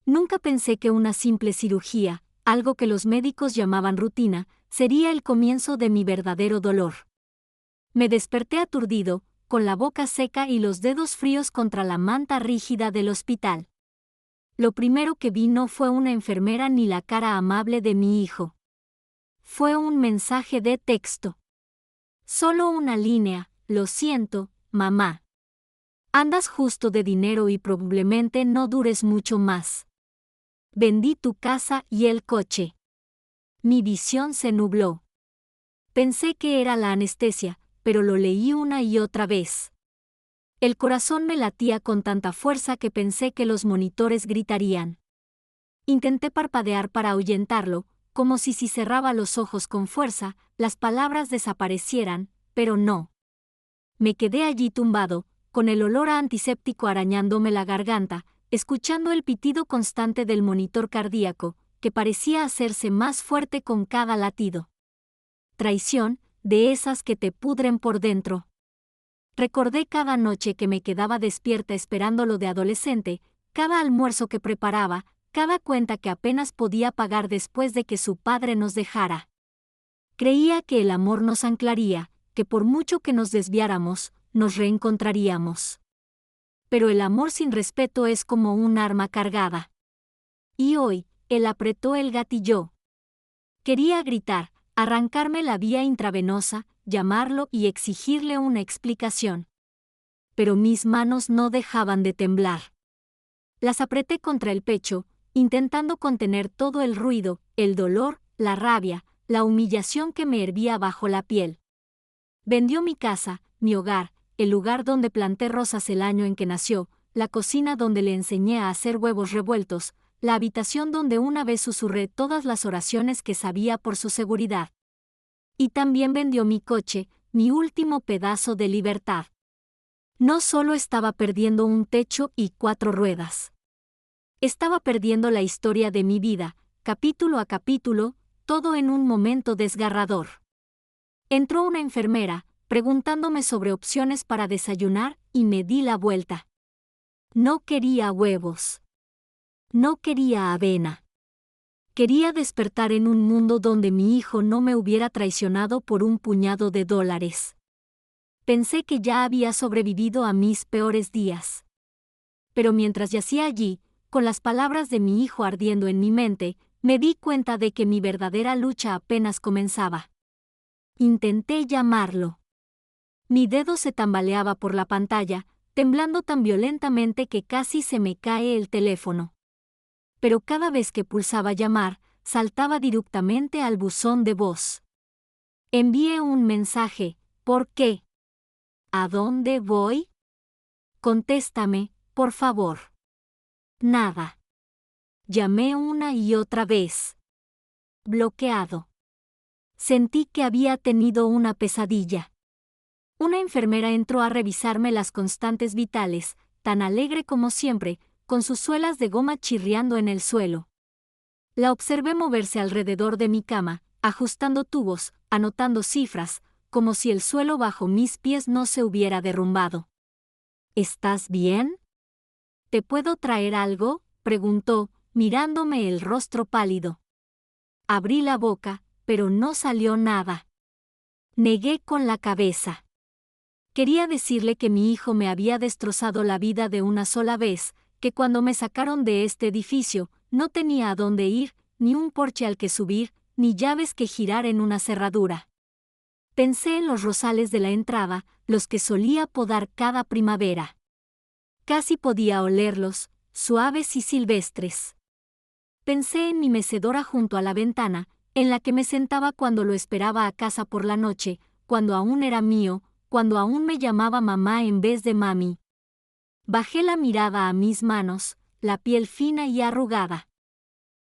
Nunca pensé que una simple cirugía, algo que los médicos llamaban rutina, sería el comienzo de mi verdadero dolor. Me desperté aturdido, con la boca seca y los dedos fríos contra la manta rígida del hospital. Lo primero que vi no fue una enfermera ni la cara amable de mi hijo. Fue un mensaje de texto. Solo una línea: lo siento, mamá. Andas justo de dinero y probablemente no dures mucho más. Vendí tu casa y el coche. Mi visión se nubló. Pensé que era la anestesia, pero lo leí una y otra vez. El corazón me latía con tanta fuerza que pensé que los monitores gritarían. Intenté parpadear para ahuyentarlo, como si cerraba los ojos con fuerza, las palabras desaparecieran, pero no. Me quedé allí tumbado, con el olor a antiséptico arañándome la garganta, escuchando el pitido constante del monitor cardíaco, que parecía hacerse más fuerte con cada latido. Traición, de esas que te pudren por dentro. Recordé cada noche que me quedaba despierta esperando lo de adolescente, cada almuerzo que preparaba, cada cuenta que apenas podía pagar después de que su padre nos dejara. Creía que el amor nos anclaría, que por mucho que nos desviáramos, nos reencontraríamos. Pero el amor sin respeto es como un arma cargada. Y hoy, él apretó el gatillo. Quería gritar, arrancarme la vía intravenosa, llamarlo y exigirle una explicación. Pero mis manos no dejaban de temblar. Las apreté contra el pecho, intentando contener todo el ruido, el dolor, la rabia, la humillación que me hervía bajo la piel. Vendió mi casa, mi hogar, el lugar donde planté rosas el año en que nació, la cocina donde le enseñé a hacer huevos revueltos, la habitación donde una vez susurré todas las oraciones que sabía por su seguridad. Y también vendió mi coche, mi último pedazo de libertad. No solo estaba perdiendo un techo y 4 ruedas. Estaba perdiendo la historia de mi vida, capítulo a capítulo, todo en un momento desgarrador. Entró una enfermera, preguntándome sobre opciones para desayunar, y me di la vuelta. No quería huevos. No quería avena. Quería despertar en un mundo donde mi hijo no me hubiera traicionado por un puñado de dólares. Pensé que ya había sobrevivido a mis peores días. Pero mientras yacía allí, con las palabras de mi hijo ardiendo en mi mente, me di cuenta de que mi verdadera lucha apenas comenzaba. Intenté llamarlo. Mi dedo se tambaleaba por la pantalla, temblando tan violentamente que casi se me cae el teléfono. Pero cada vez que pulsaba llamar, saltaba directamente al buzón de voz. Envié un mensaje: ¿por qué? ¿A dónde voy? Contéstame, por favor. Nada. Llamé una y otra vez. Bloqueado. Sentí que había tenido una pesadilla. Una enfermera entró a revisarme las constantes vitales, tan alegre como siempre, con sus suelas de goma chirriando en el suelo. La observé moverse alrededor de mi cama, ajustando tubos, anotando cifras, como si el suelo bajo mis pies no se hubiera derrumbado. ¿Estás bien? ¿Te puedo traer algo?, preguntó, mirándome el rostro pálido. Abrí la boca, pero no salió nada. Negué con la cabeza. Quería decirle que mi hijo me había destrozado la vida de una sola vez, que cuando me sacaron de este edificio, no tenía a dónde ir, ni un porche al que subir, ni llaves que girar en una cerradura. Pensé en los rosales de la entrada, los que solía podar cada primavera. Casi podía olerlos, suaves y silvestres. Pensé en mi mecedora junto a la ventana, en la que me sentaba cuando lo esperaba a casa por la noche, cuando aún era mío, cuando aún me llamaba mamá en vez de mami. Bajé la mirada a mis manos, la piel fina y arrugada.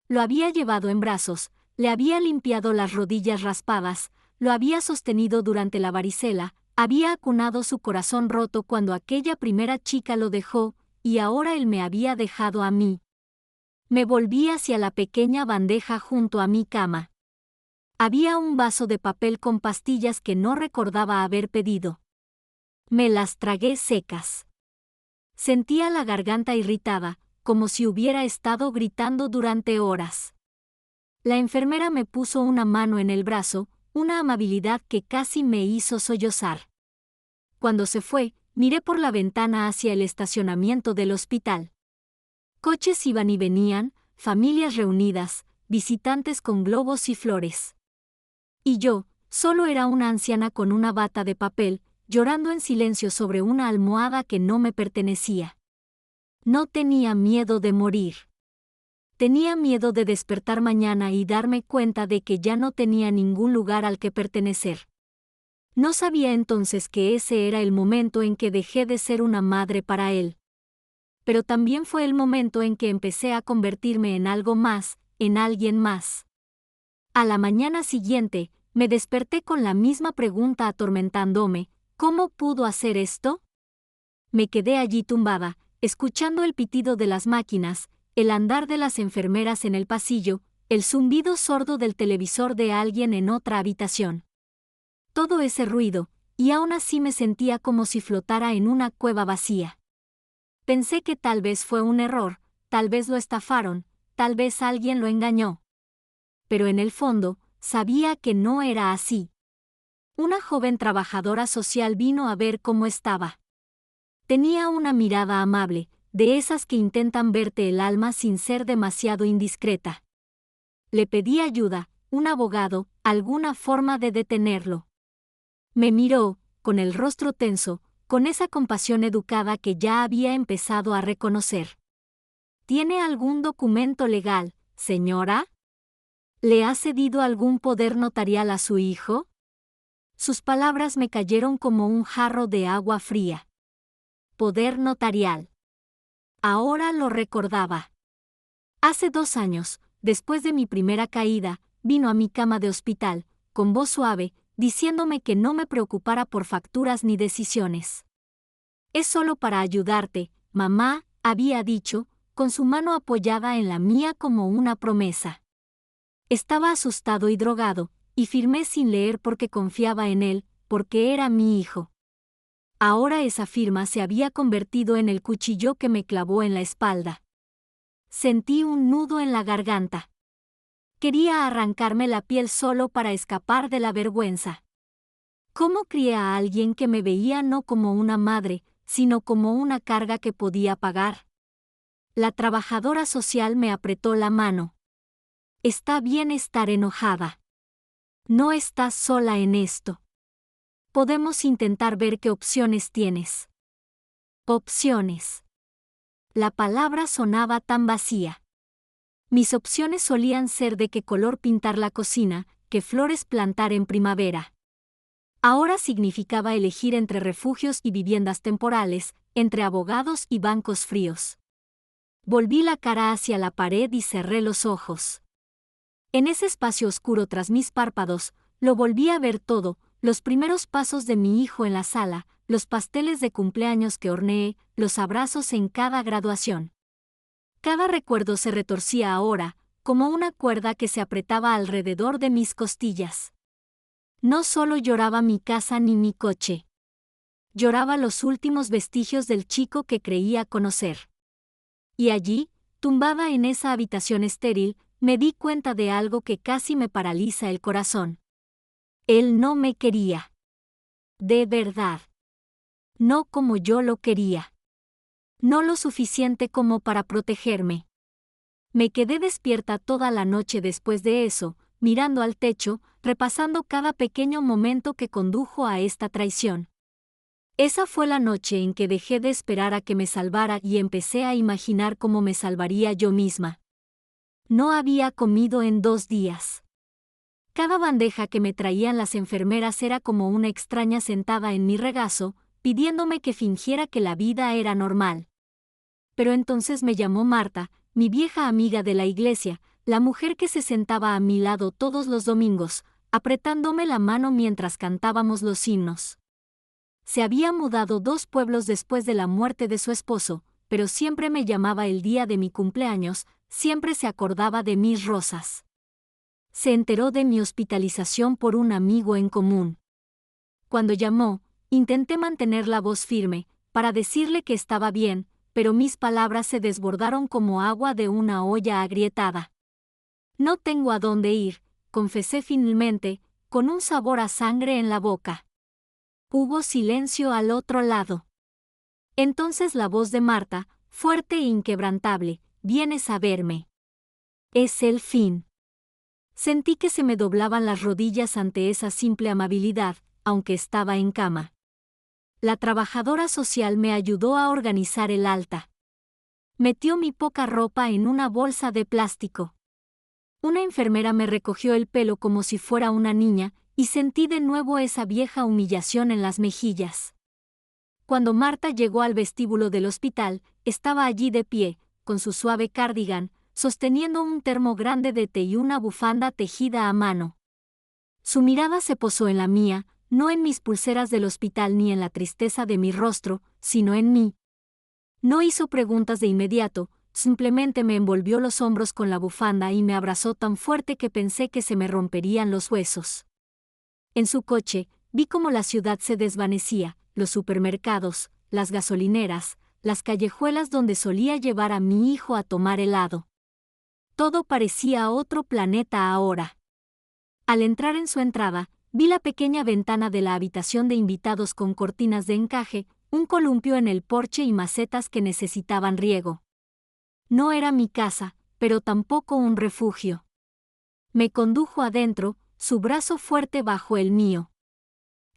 Lo había llevado en brazos, le había limpiado las rodillas raspadas, lo había sostenido durante la varicela, había acunado su corazón roto cuando aquella primera chica lo dejó, y ahora él me había dejado a mí. Me volví hacia la pequeña bandeja junto a mi cama. Había un vaso de papel con pastillas que no recordaba haber pedido. Me las tragué secas. Sentía la garganta irritada, como si hubiera estado gritando durante horas. La enfermera me puso una mano en el brazo, una amabilidad que casi me hizo sollozar. Cuando se fue, miré por la ventana hacia el estacionamiento del hospital. Coches iban y venían, familias reunidas, visitantes con globos y flores. Y yo, solo era una anciana con una bata de papel, llorando en silencio sobre una almohada que no me pertenecía. No tenía miedo de morir. Tenía miedo de despertar mañana y darme cuenta de que ya no tenía ningún lugar al que pertenecer. No sabía entonces que ese era el momento en que dejé de ser una madre para él. Pero también fue el momento en que empecé a convertirme en algo más, en alguien más. A la mañana siguiente, me desperté con la misma pregunta atormentándome: ¿cómo pudo hacer esto? Me quedé allí tumbada, escuchando el pitido de las máquinas, el andar de las enfermeras en el pasillo, el zumbido sordo del televisor de alguien en otra habitación. Todo ese ruido, y aún así me sentía como si flotara en una cueva vacía. Pensé que tal vez fue un error, tal vez lo estafaron, tal vez alguien lo engañó. Pero en el fondo, sabía que no era así. Una joven trabajadora social vino a ver cómo estaba. Tenía una mirada amable, de esas que intentan verte el alma sin ser demasiado indiscreta. Le pedí ayuda, un abogado, alguna forma de detenerlo. Me miró, con el rostro tenso, con esa compasión educada que ya había empezado a reconocer. ¿Tiene algún documento legal, señora? ¿Le ha cedido algún poder notarial a su hijo? Sus palabras me cayeron como un jarro de agua fría. Poder notarial. Ahora lo recordaba. Hace 2 años, después de mi primera caída, vino a mi cama de hospital, con voz suave, diciéndome que no me preocupara por facturas ni decisiones. Es solo para ayudarte, mamá, había dicho, con su mano apoyada en la mía como una promesa. Estaba asustado y drogado, y firmé sin leer porque confiaba en él, porque era mi hijo. Ahora esa firma se había convertido en el cuchillo que me clavó en la espalda. Sentí un nudo en la garganta. Quería arrancarme la piel solo para escapar de la vergüenza. ¿Cómo crié a alguien que me veía no como una madre, sino como una carga que podía pagar? La trabajadora social me apretó la mano. Está bien estar enojada. No estás sola en esto. Podemos intentar ver qué opciones tienes. Opciones. La palabra sonaba tan vacía. Mis opciones solían ser de qué color pintar la cocina, qué flores plantar en primavera. Ahora significaba elegir entre refugios y viviendas temporales, entre abogados y bancos fríos. Volví la cara hacia la pared y cerré los ojos. En ese espacio oscuro tras mis párpados, lo volví a ver todo: los primeros pasos de mi hijo en la sala, los pasteles de cumpleaños que horneé, los abrazos en cada graduación. Cada recuerdo se retorcía ahora, como una cuerda que se apretaba alrededor de mis costillas. No solo lloraba mi casa ni mi coche. Lloraba los últimos vestigios del chico que creía conocer. Y allí, tumbada en esa habitación estéril, me di cuenta de algo que casi me paraliza el corazón. Él no me quería. De verdad. No como yo lo quería. No lo suficiente como para protegerme. Me quedé despierta toda la noche después de eso, mirando al techo, repasando cada pequeño momento que condujo a esta traición. Esa fue la noche en que dejé de esperar a que me salvara y empecé a imaginar cómo me salvaría yo misma. No había comido en 2 días. Cada bandeja que me traían las enfermeras era como una extraña sentada en mi regazo, pidiéndome que fingiera que la vida era normal. Pero entonces me llamó Marta, mi vieja amiga de la iglesia, la mujer que se sentaba a mi lado todos los domingos, apretándome la mano mientras cantábamos los himnos. Se había mudado 2 pueblos después de la muerte de su esposo, pero siempre me llamaba el día de mi cumpleaños, siempre se acordaba de mis rosas. Se enteró de mi hospitalización por un amigo en común. Cuando llamó, intenté mantener la voz firme, para decirle que estaba bien, pero mis palabras se desbordaron como agua de una olla agrietada. No tengo a dónde ir, confesé finalmente, con un sabor a sangre en la boca. Hubo silencio al otro lado. Entonces la voz de Marta, fuerte e inquebrantable: «Vienes a verme. Es el fin». Sentí que se me doblaban las rodillas ante esa simple amabilidad, aunque estaba en cama. La trabajadora social me ayudó a organizar el alta. Metió mi poca ropa en una bolsa de plástico. Una enfermera me recogió el pelo como si fuera una niña, y sentí de nuevo esa vieja humillación en las mejillas. Cuando Marta llegó al vestíbulo del hospital, estaba allí de pie, con su suave cardigan, sosteniendo un termo grande de té y una bufanda tejida a mano. Su mirada se posó en la mía, no en mis pulseras del hospital ni en la tristeza de mi rostro, sino en mí. No hizo preguntas de inmediato, simplemente me envolvió los hombros con la bufanda y me abrazó tan fuerte que pensé que se me romperían los huesos. En su coche, vi cómo la ciudad se desvanecía, los supermercados, las gasolineras, las callejuelas donde solía llevar a mi hijo a tomar helado. Todo parecía otro planeta ahora. Al entrar en su entrada, vi la pequeña ventana de la habitación de invitados con cortinas de encaje, un columpio en el porche y macetas que necesitaban riego. No era mi casa, pero tampoco un refugio. Me condujo adentro, su brazo fuerte bajo el mío.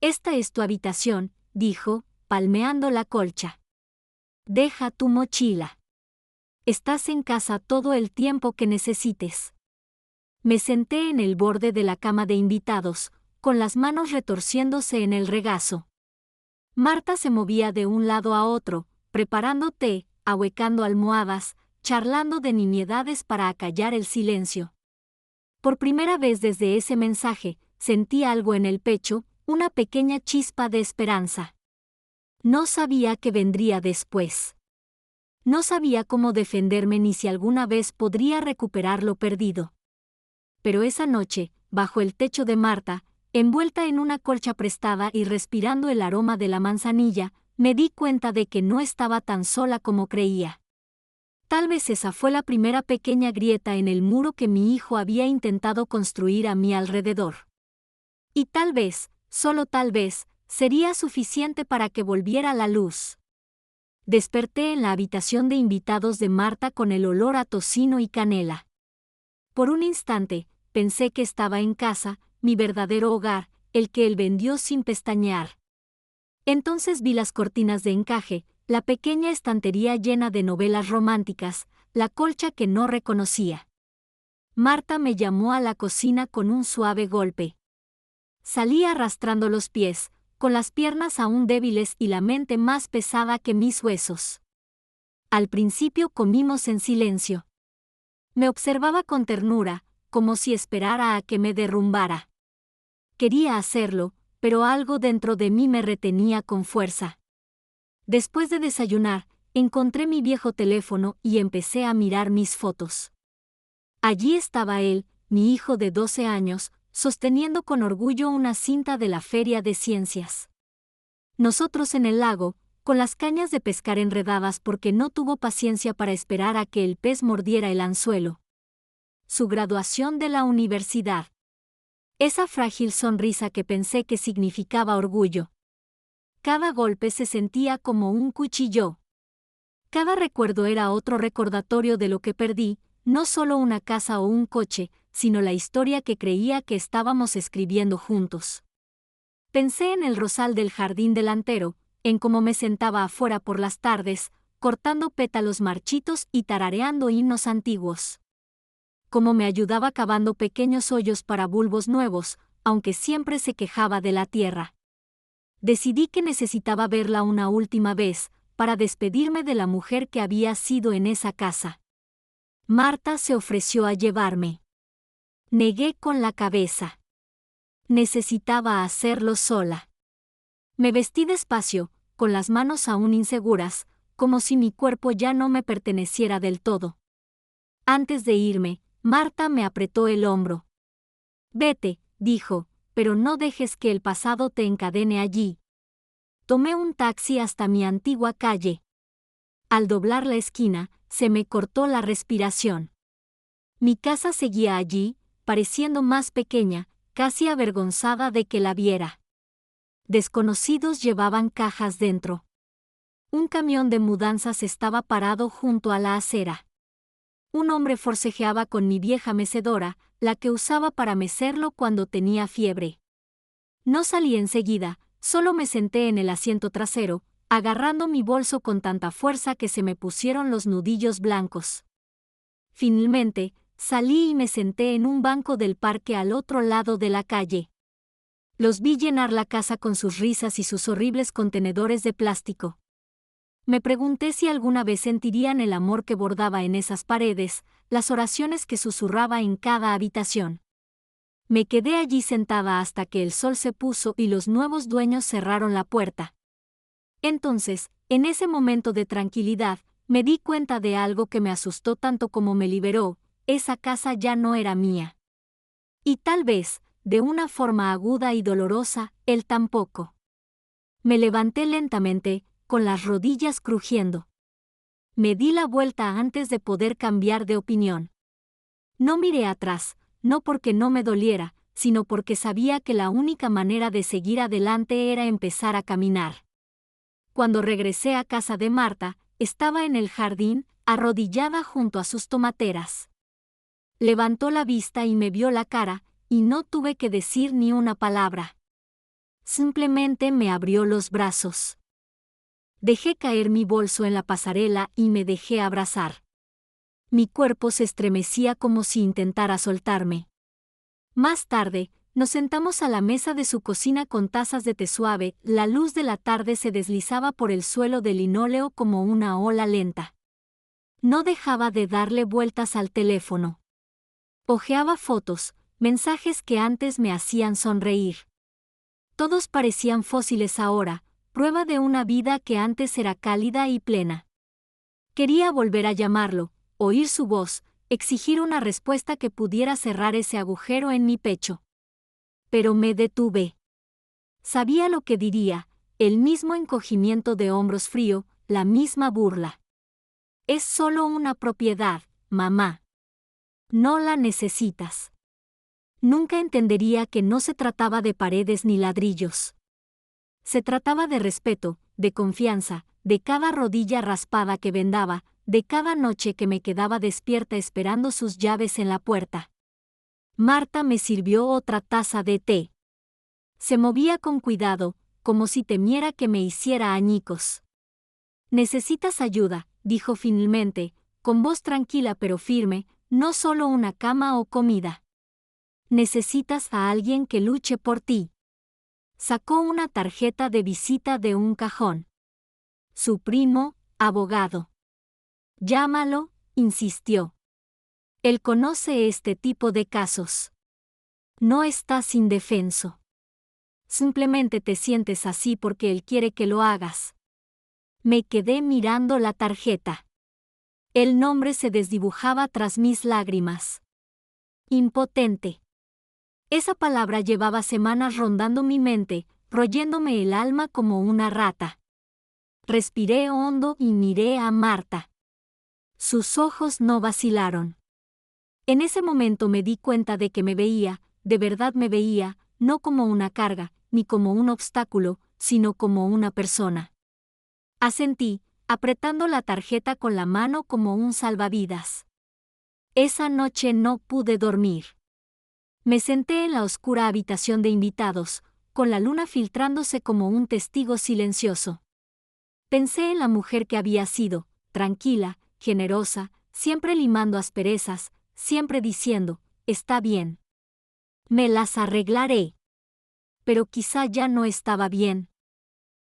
«Esta es tu habitación», dijo, palmeando la colcha. «Deja tu mochila. Estás en casa todo el tiempo que necesites». Me senté en el borde de la cama de invitados, con las manos retorciéndose en el regazo. Marta se movía de un lado a otro, preparando té, ahuecando almohadas, charlando de nimiedades para acallar el silencio. Por primera vez desde ese mensaje, sentí algo en el pecho, una pequeña chispa de esperanza. No sabía qué vendría después. No sabía cómo defenderme ni si alguna vez podría recuperar lo perdido. Pero esa noche, bajo el techo de Marta, envuelta en una colcha prestada y respirando el aroma de la manzanilla, me di cuenta de que no estaba tan sola como creía. Tal vez esa fue la primera pequeña grieta en el muro que mi hijo había intentado construir a mi alrededor. Y tal vez, solo tal vez, sería suficiente para que volviera la luz. Desperté en la habitación de invitados de Marta con el olor a tocino y canela. Por un instante, pensé que estaba en casa, mi verdadero hogar, el que él vendió sin pestañear. Entonces vi las cortinas de encaje, la pequeña estantería llena de novelas románticas, la colcha que no reconocía. Marta me llamó a la cocina con un suave golpe. Salí arrastrando los pies, con las piernas aún débiles y la mente más pesada que mis huesos. Al principio comimos en silencio. Me observaba con ternura, como si esperara a que me derrumbara. Quería hacerlo, pero algo dentro de mí me retenía con fuerza. Después de desayunar, encontré mi viejo teléfono y empecé a mirar mis fotos. Allí estaba él, mi hijo de 12 años, sosteniendo con orgullo una cinta de la Feria de Ciencias. Nosotros en el lago, con las cañas de pescar enredadas porque no tuvo paciencia para esperar a que el pez mordiera el anzuelo. Su graduación de la universidad. Esa frágil sonrisa que pensé que significaba orgullo. Cada golpe se sentía como un cuchillo. Cada recuerdo era otro recordatorio de lo que perdí, no solo una casa o un coche, sino la historia que creía que estábamos escribiendo juntos. Pensé en el rosal del jardín delantero, en cómo me sentaba afuera por las tardes, cortando pétalos marchitos y tarareando himnos antiguos. Cómo me ayudaba cavando pequeños hoyos para bulbos nuevos, aunque siempre se quejaba de la tierra. Decidí que necesitaba verla una última vez, para despedirme de la mujer que había sido en esa casa. Marta se ofreció a llevarme. Negué con la cabeza. Necesitaba hacerlo sola. Me vestí despacio, con las manos aún inseguras, como si mi cuerpo ya no me perteneciera del todo. Antes de irme, Marta me apretó el hombro. «Vete», dijo, «pero no dejes que el pasado te encadene allí». Tomé un taxi hasta mi antigua calle. Al doblar la esquina, se me cortó la respiración. Mi casa seguía allí, pareciendo más pequeña, casi avergonzada de que la viera. Desconocidos llevaban cajas dentro. Un camión de mudanzas estaba parado junto a la acera. Un hombre forcejeaba con mi vieja mecedora, la que usaba para mecerlo cuando tenía fiebre. No salí enseguida, solo me senté en el asiento trasero, agarrando mi bolso con tanta fuerza que se me pusieron los nudillos blancos. Finalmente, salí y me senté en un banco del parque al otro lado de la calle. Los vi llenar la casa con sus risas y sus horribles contenedores de plástico. Me pregunté si alguna vez sentirían el amor que bordaba en esas paredes, las oraciones que susurraba en cada habitación. Me quedé allí sentada hasta que el sol se puso y los nuevos dueños cerraron la puerta. Entonces, en ese momento de tranquilidad, me di cuenta de algo que me asustó tanto como me liberó: esa casa ya no era mía. Y tal vez, de una forma aguda y dolorosa, él tampoco. Me levanté lentamente, con las rodillas crujiendo. Me di la vuelta antes de poder cambiar de opinión. No miré atrás, no porque no me doliera, sino porque sabía que la única manera de seguir adelante era empezar a caminar. Cuando regresé a casa de Marta, estaba en el jardín, arrodillada junto a sus tomateras. Levantó la vista y me vio la cara, y no tuve que decir ni una palabra. Simplemente me abrió los brazos. Dejé caer mi bolso en la pasarela y me dejé abrazar. Mi cuerpo se estremecía como si intentara soltarme. Más tarde, nos sentamos a la mesa de su cocina con tazas de té suave. La luz de la tarde se deslizaba por el suelo de linóleo como una ola lenta. No dejaba de darle vueltas al teléfono. Hojeaba fotos, mensajes que antes me hacían sonreír. Todos parecían fósiles ahora, prueba de una vida que antes era cálida y plena. Quería volver a llamarlo, oír su voz, exigir una respuesta que pudiera cerrar ese agujero en mi pecho. Pero me detuve. Sabía lo que diría, el mismo encogimiento de hombros frío, la misma burla. Es solo una propiedad, mamá. No la necesitas. Nunca entendería que no se trataba de paredes ni ladrillos. Se trataba de respeto, de confianza, de cada rodilla raspada que vendaba, de cada noche que me quedaba despierta esperando sus llaves en la puerta. Marta me sirvió otra taza de té. Se movía con cuidado, como si temiera que me hiciera añicos. «Necesitas ayuda», dijo finalmente, con voz tranquila pero firme, «no solo una cama o comida. Necesitas a alguien que luche por ti». Sacó una tarjeta de visita de un cajón. «Su primo, abogado». «Llámalo», insistió. «Él conoce este tipo de casos». «No estás indefenso. Simplemente te sientes así porque él quiere que lo hagas». Me quedé mirando la tarjeta. El nombre se desdibujaba tras mis lágrimas. Impotente. Esa palabra llevaba semanas rondando mi mente, royéndome el alma como una rata. Respiré hondo y miré a Marta. Sus ojos no vacilaron. En ese momento me di cuenta de que me veía, de verdad me veía, no como una carga, ni como un obstáculo, sino como una persona. Asentí, apretando la tarjeta con la mano como un salvavidas. Esa noche no pude dormir. Me senté en la oscura habitación de invitados, con la luna filtrándose como un testigo silencioso. Pensé en la mujer que había sido, tranquila, generosa, siempre limando asperezas, siempre diciendo, «Está bien. Me las arreglaré». Pero quizá ya no estaba bien.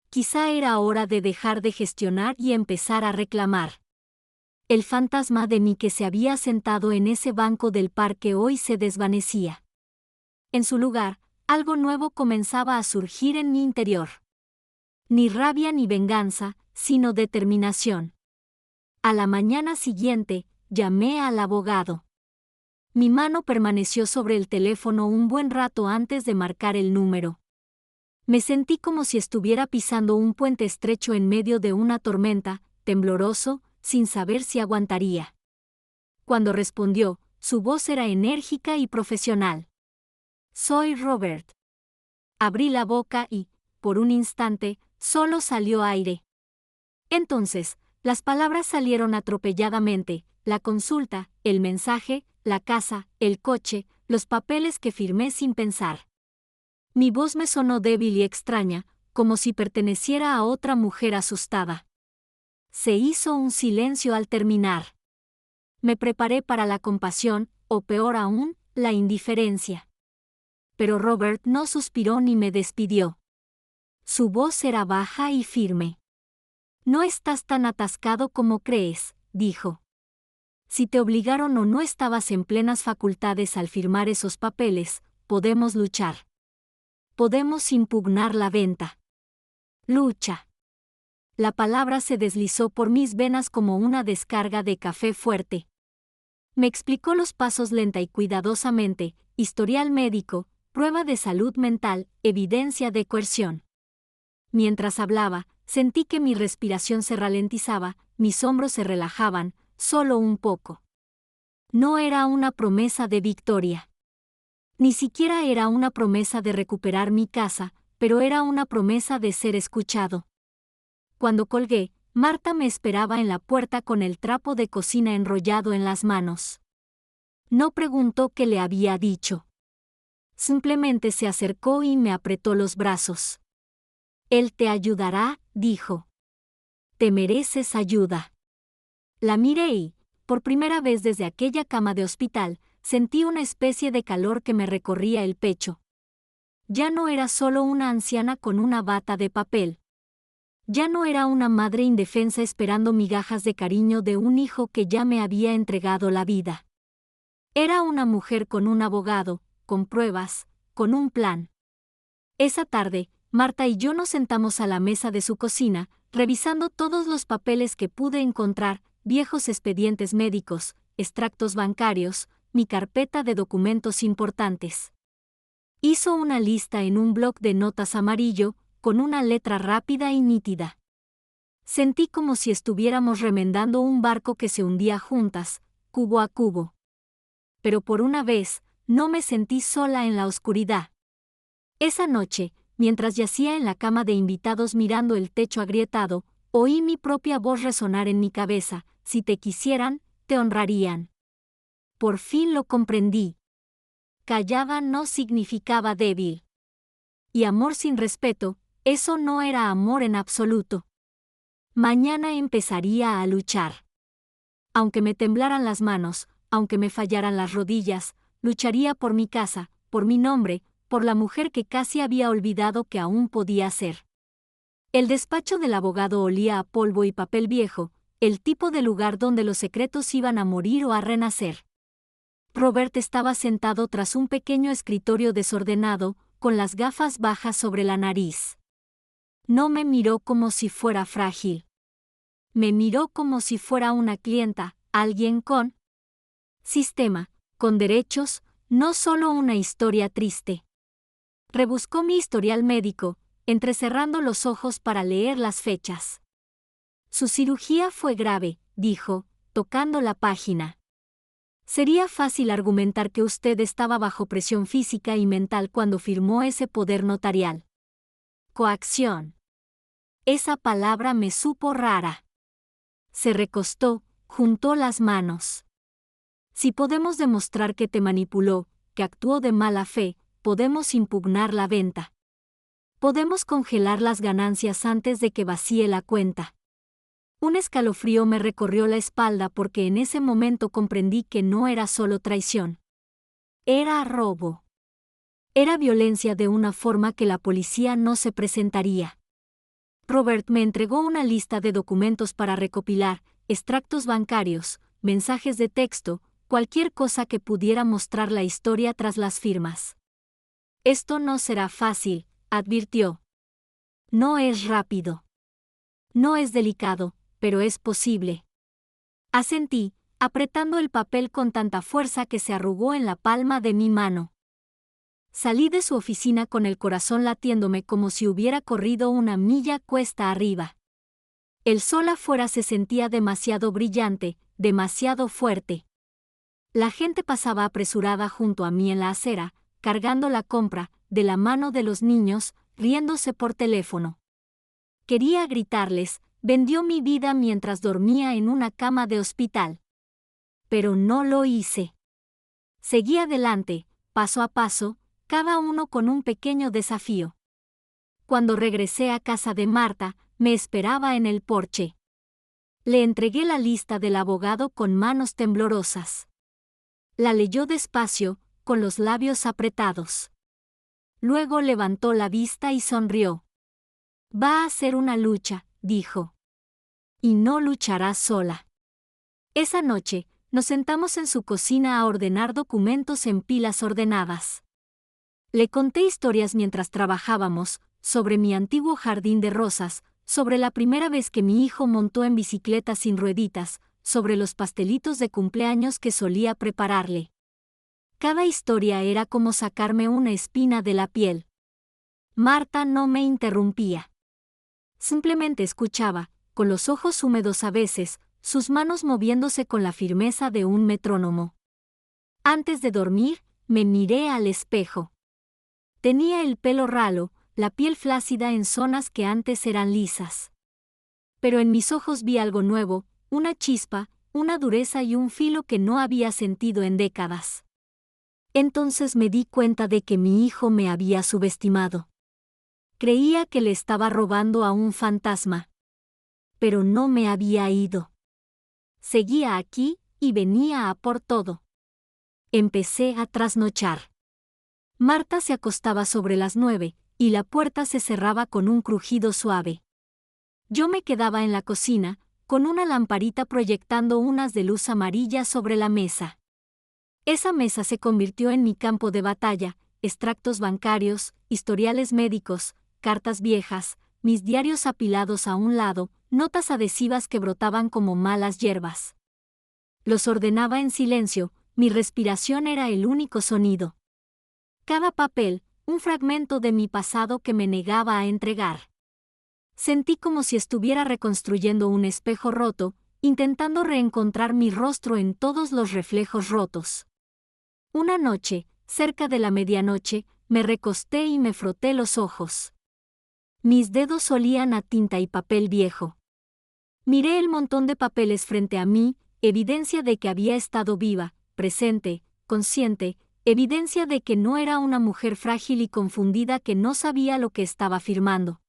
Quizá era hora de dejar de gestionar y empezar a reclamar. El fantasma de mí que se había sentado en ese banco del parque hoy se desvanecía. En su lugar, algo nuevo comenzaba a surgir en mi interior. Ni rabia ni venganza, sino determinación. A la mañana siguiente, llamé al abogado. Mi mano permaneció sobre el teléfono un buen rato antes de marcar el número. Me sentí como si estuviera pisando un puente estrecho en medio de una tormenta, tembloroso, sin saber si aguantaría. Cuando respondió, su voz era enérgica y profesional. Soy Robert. Abrí la boca y, por un instante, solo salió aire. Entonces, las palabras salieron atropelladamente: la consulta, el mensaje, la casa, el coche, los papeles que firmé sin pensar. Mi voz me sonó débil y extraña, como si perteneciera a otra mujer asustada. Se hizo un silencio al terminar. Me preparé para la compasión, o peor aún, la indiferencia. Pero Robert no suspiró ni me despidió. Su voz era baja y firme. No estás tan atascado como crees, dijo. Si te obligaron o no estabas en plenas facultades al firmar esos papeles, podemos luchar. Podemos impugnar la venta. Lucha. La palabra se deslizó por mis venas como una descarga de café fuerte. Me explicó los pasos lenta y cuidadosamente: historial médico, prueba de salud mental, evidencia de coerción. Mientras hablaba, sentí que mi respiración se ralentizaba, mis hombros se relajaban, solo un poco. No era una promesa de victoria. Ni siquiera era una promesa de recuperar mi casa, pero era una promesa de ser escuchado. Cuando colgué, Marta me esperaba en la puerta con el trapo de cocina enrollado en las manos. No preguntó qué le había dicho. Simplemente se acercó y me apretó los brazos. Él te ayudará, dijo. Te mereces ayuda. La miré y, por primera vez desde aquella cama de hospital, sentí una especie de calor que me recorría el pecho. Ya no era solo una anciana con una bata de papel. Ya no era una madre indefensa esperando migajas de cariño de un hijo que ya me había entregado la vida. Era una mujer con un abogado, con pruebas, con un plan. Esa tarde, Marta y yo nos sentamos a la mesa de su cocina, revisando todos los papeles que pude encontrar: viejos expedientes médicos, extractos bancarios, mi carpeta de documentos importantes. Hizo una lista en un bloc de notas amarillo, con una letra rápida y nítida. Sentí como si estuviéramos remendando un barco que se hundía juntas, cubo a cubo. Pero por una vez, no me sentí sola en la oscuridad. Esa noche, mientras yacía en la cama de invitados mirando el techo agrietado, oí mi propia voz resonar en mi cabeza: si te quisieran, te honrarían. Por fin lo comprendí. Callada no significaba débil. Y amor sin respeto, eso no era amor en absoluto. Mañana empezaría a luchar. Aunque me temblaran las manos, aunque me fallaran las rodillas, lucharía por mi casa, por mi nombre, por la mujer que casi había olvidado que aún podía ser. El despacho del abogado olía a polvo y papel viejo, el tipo de lugar donde los secretos iban a morir o a renacer. Robert estaba sentado tras un pequeño escritorio desordenado, con las gafas bajas sobre la nariz. No me miró como si fuera frágil. Me miró como si fuera una clienta, alguien con sistema, con derechos, no solo una historia triste. Rebuscó mi historial médico, entrecerrando los ojos para leer las fechas. Su cirugía fue grave, dijo, tocando la página. Sería fácil argumentar que usted estaba bajo presión física y mental cuando firmó ese poder notarial. Coacción. Esa palabra me supo rara. Se recostó, juntó las manos. Si podemos demostrar que te manipuló, que actuó de mala fe, podemos impugnar la venta. Podemos congelar las ganancias antes de que vacíe la cuenta. Un escalofrío me recorrió la espalda porque en ese momento comprendí que no era solo traición. Era robo. Era violencia de una forma que la policía no se presentaría. Robert me entregó una lista de documentos para recopilar: extractos bancarios, mensajes de texto, cualquier cosa que pudiera mostrar la historia tras las firmas. Esto no será fácil, advirtió. No es rápido. No es delicado, pero es posible. Asentí, apretando el papel con tanta fuerza que se arrugó en la palma de mi mano. Salí de su oficina con el corazón latiéndome como si hubiera corrido una milla cuesta arriba. El sol afuera se sentía demasiado brillante, demasiado fuerte. La gente pasaba apresurada junto a mí en la acera, cargando la compra, de la mano de los niños, riéndose por teléfono. Quería gritarles, vendió mi vida mientras dormía en una cama de hospital. Pero no lo hice. Seguí adelante, paso a paso, cada uno con un pequeño desafío. Cuando regresé a casa de Marta, me esperaba en el porche. Le entregué la lista del abogado con manos temblorosas. La leyó despacio, con los labios apretados. Luego levantó la vista y sonrió. Va a ser una lucha, dijo. Y no lucharás sola. Esa noche, nos sentamos en su cocina a ordenar documentos en pilas ordenadas. Le conté historias mientras trabajábamos, sobre mi antiguo jardín de rosas, sobre la primera vez que mi hijo montó en bicicleta sin rueditas, sobre los pastelitos de cumpleaños que solía prepararle. Cada historia era como sacarme una espina de la piel. Marta no me interrumpía. Simplemente escuchaba, con los ojos húmedos a veces, sus manos moviéndose con la firmeza de un metrónomo. Antes de dormir, me miré al espejo. Tenía el pelo ralo, la piel flácida en zonas que antes eran lisas. Pero en mis ojos vi algo nuevo, una chispa, una dureza y un filo que no había sentido en décadas. Entonces me di cuenta de que mi hijo me había subestimado. Creía que le estaba robando a un fantasma. Pero no me había ido. Seguía aquí, y venía a por todo. Empecé a trasnochar. Marta se acostaba sobre las 9, y la puerta se cerraba con un crujido suave. Yo me quedaba en la cocina, con una lamparita proyectando unas de luz amarilla sobre la mesa. Esa mesa se convirtió en mi campo de batalla, extractos bancarios, historiales médicos, cartas viejas, mis diarios apilados a un lado, notas adhesivas que brotaban como malas hierbas. Los ordenaba en silencio, mi respiración era el único sonido. Cada papel, un fragmento de mi pasado que me negaba a entregar. Sentí como si estuviera reconstruyendo un espejo roto, intentando reencontrar mi rostro en todos los reflejos rotos. Una noche, cerca de la medianoche, me recosté y me froté los ojos. Mis dedos olían a tinta y papel viejo. Miré el montón de papeles frente a mí, evidencia de que había estado viva, presente, consciente, evidencia de que no era una mujer frágil y confundida que no sabía lo que estaba firmando.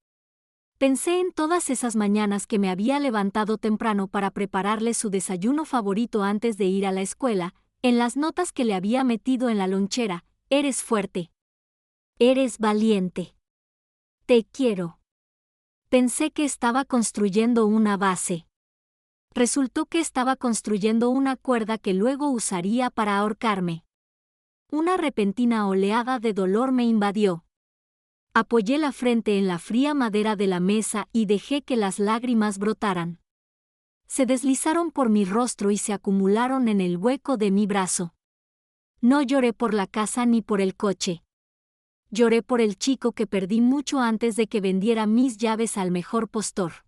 Pensé en todas esas mañanas que me había levantado temprano para prepararle su desayuno favorito antes de ir a la escuela, en las notas que le había metido en la lonchera: eres fuerte. Eres valiente. Te quiero. Pensé que estaba construyendo una base. Resultó que estaba construyendo una cuerda que luego usaría para ahorcarme. Una repentina oleada de dolor me invadió. Apoyé la frente en la fría madera de la mesa y dejé que las lágrimas brotaran. Se deslizaron por mi rostro y se acumularon en el hueco de mi brazo. No lloré por la casa ni por el coche. Lloré por el chico que perdí mucho antes de que vendiera mis llaves al mejor postor.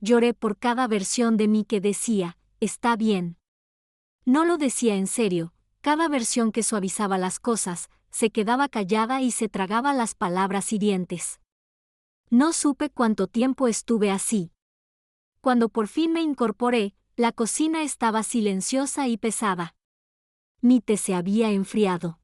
Lloré por cada versión de mí que decía, está bien. No lo decía en serio, cada versión que suavizaba las cosas, se quedaba callada y se tragaba las palabras hirientes. No supe cuánto tiempo estuve así. Cuando por fin me incorporé, la cocina estaba silenciosa y pesada. Mi té se había enfriado.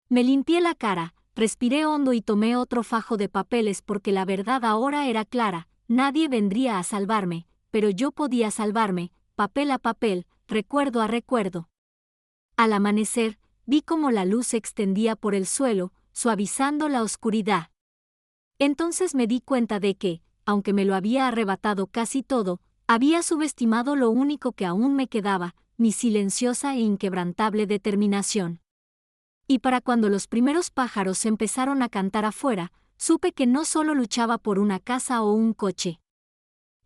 Me limpié la cara, respiré hondo y tomé otro fajo de papeles porque la verdad ahora era clara: nadie vendría a salvarme, pero yo podía salvarme, papel a papel, recuerdo a recuerdo. Al amanecer, vi cómo la luz se extendía por el suelo, suavizando la oscuridad. Entonces me di cuenta de que, aunque me lo había arrebatado casi todo, había subestimado lo único que aún me quedaba, mi silenciosa e inquebrantable determinación. Y para cuando los primeros pájaros empezaron a cantar afuera, supe que no solo luchaba por una casa o un coche.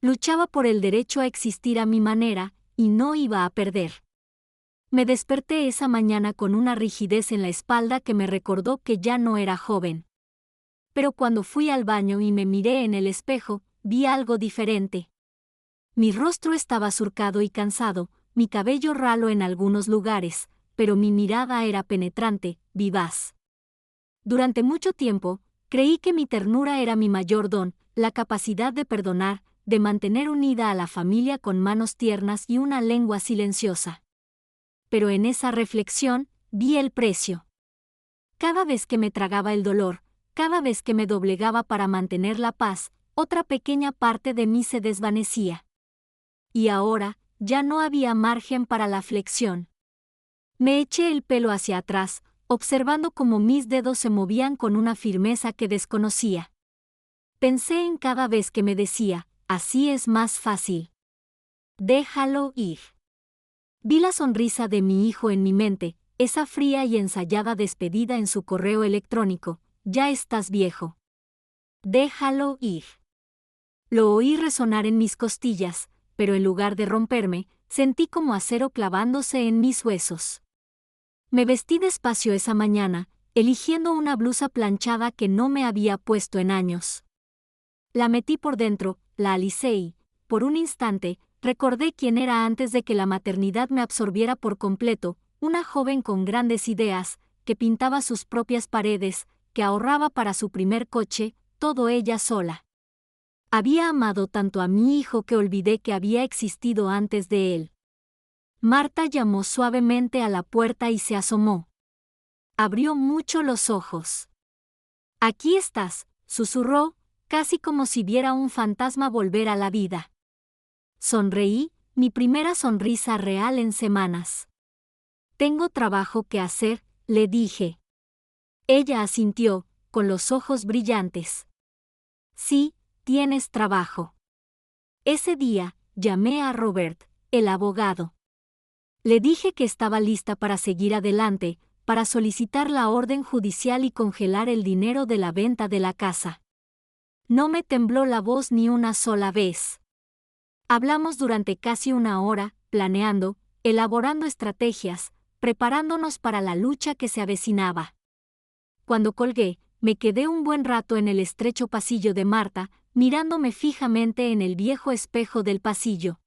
Luchaba por el derecho a existir a mi manera, y no iba a perder. Me desperté esa mañana con una rigidez en la espalda que me recordó que ya no era joven. Pero cuando fui al baño y me miré en el espejo, vi algo diferente. Mi rostro estaba surcado y cansado, mi cabello ralo en algunos lugares, pero mi mirada era penetrante, vivaz. Durante mucho tiempo, creí que mi ternura era mi mayor don, la capacidad de perdonar, de mantener unida a la familia con manos tiernas y una lengua silenciosa. Pero en esa reflexión, vi el precio. Cada vez que me tragaba el dolor, cada vez que me doblegaba para mantener la paz, otra pequeña parte de mí se desvanecía. Y ahora, ya no había margen para la flexión. Me eché el pelo hacia atrás, observando cómo mis dedos se movían con una firmeza que desconocía. Pensé en cada vez que me decía, así es más fácil. Déjalo ir. Vi la sonrisa de mi hijo en mi mente, esa fría y ensayada despedida en su correo electrónico, ya estás viejo. Déjalo ir. Lo oí resonar en mis costillas, pero en lugar de romperme, sentí como acero clavándose en mis huesos. Me vestí despacio esa mañana, eligiendo una blusa planchada que no me había puesto en años. La metí por dentro, la alicé y, por un instante, recordé quién era antes de que la maternidad me absorbiera por completo, una joven con grandes ideas, que pintaba sus propias paredes, que ahorraba para su primer coche, todo ella sola. Había amado tanto a mi hijo que olvidé que había existido antes de él. Marta llamó suavemente a la puerta y se asomó. Abrió mucho los ojos. «Aquí estás», susurró, casi como si viera un fantasma volver a la vida. Sonreí, mi primera sonrisa real en semanas. «Tengo trabajo que hacer», le dije. Ella asintió, con los ojos brillantes. «Sí, tienes trabajo». Ese día, llamé a Robert, el abogado. Le dije que estaba lista para seguir adelante, para solicitar la orden judicial y congelar el dinero de la venta de la casa. No me tembló la voz ni una sola vez. Hablamos durante casi una hora, planeando, elaborando estrategias, preparándonos para la lucha que se avecinaba. Cuando colgué, me quedé un buen rato en el estrecho pasillo de Marta, mirándome fijamente en el viejo espejo del pasillo.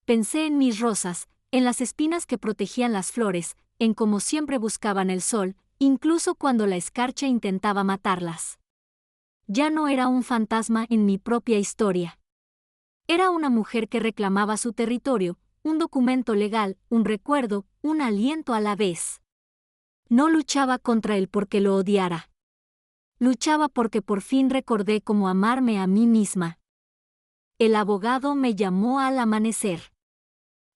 Pensé en mis rosas, en las espinas que protegían las flores, en cómo siempre buscaban el sol, incluso cuando la escarcha intentaba matarlas. Ya no era un fantasma en mi propia historia. Era una mujer que reclamaba su territorio, un documento legal, un recuerdo, un aliento a la vez. No luchaba contra él porque lo odiara. Luchaba porque por fin recordé cómo amarme a mí misma. El abogado me llamó al amanecer.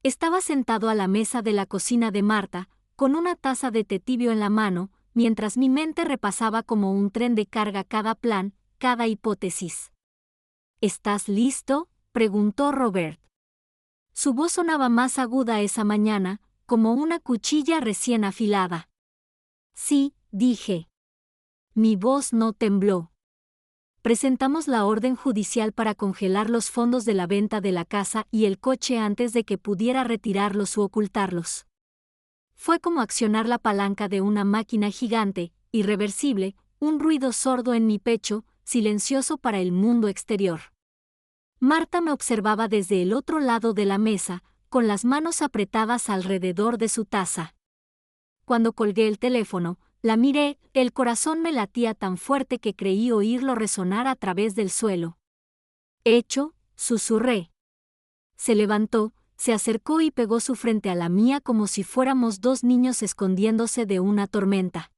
Estaba sentado a la mesa de la cocina de Marta, con una taza de té tibio en la mano, mientras mi mente repasaba como un tren de carga cada plan, cada hipótesis. ¿Estás listo?, preguntó Robert. Su voz sonaba más aguda esa mañana, como una cuchilla recién afilada. Sí, dije. Mi voz no tembló. Presentamos la orden judicial para congelar los fondos de la venta de la casa y el coche antes de que pudiera retirarlos u ocultarlos. Fue como accionar la palanca de una máquina gigante, irreversible, un ruido sordo en mi pecho, silencioso para el mundo exterior. Marta me observaba desde el otro lado de la mesa, con las manos apretadas alrededor de su taza. Cuando colgué el teléfono, la miré, el corazón me latía tan fuerte que creí oírlo resonar a través del suelo. «Hecho», susurré. Se levantó, se acercó y pegó su frente a la mía como si fuéramos dos niños escondiéndose de una tormenta.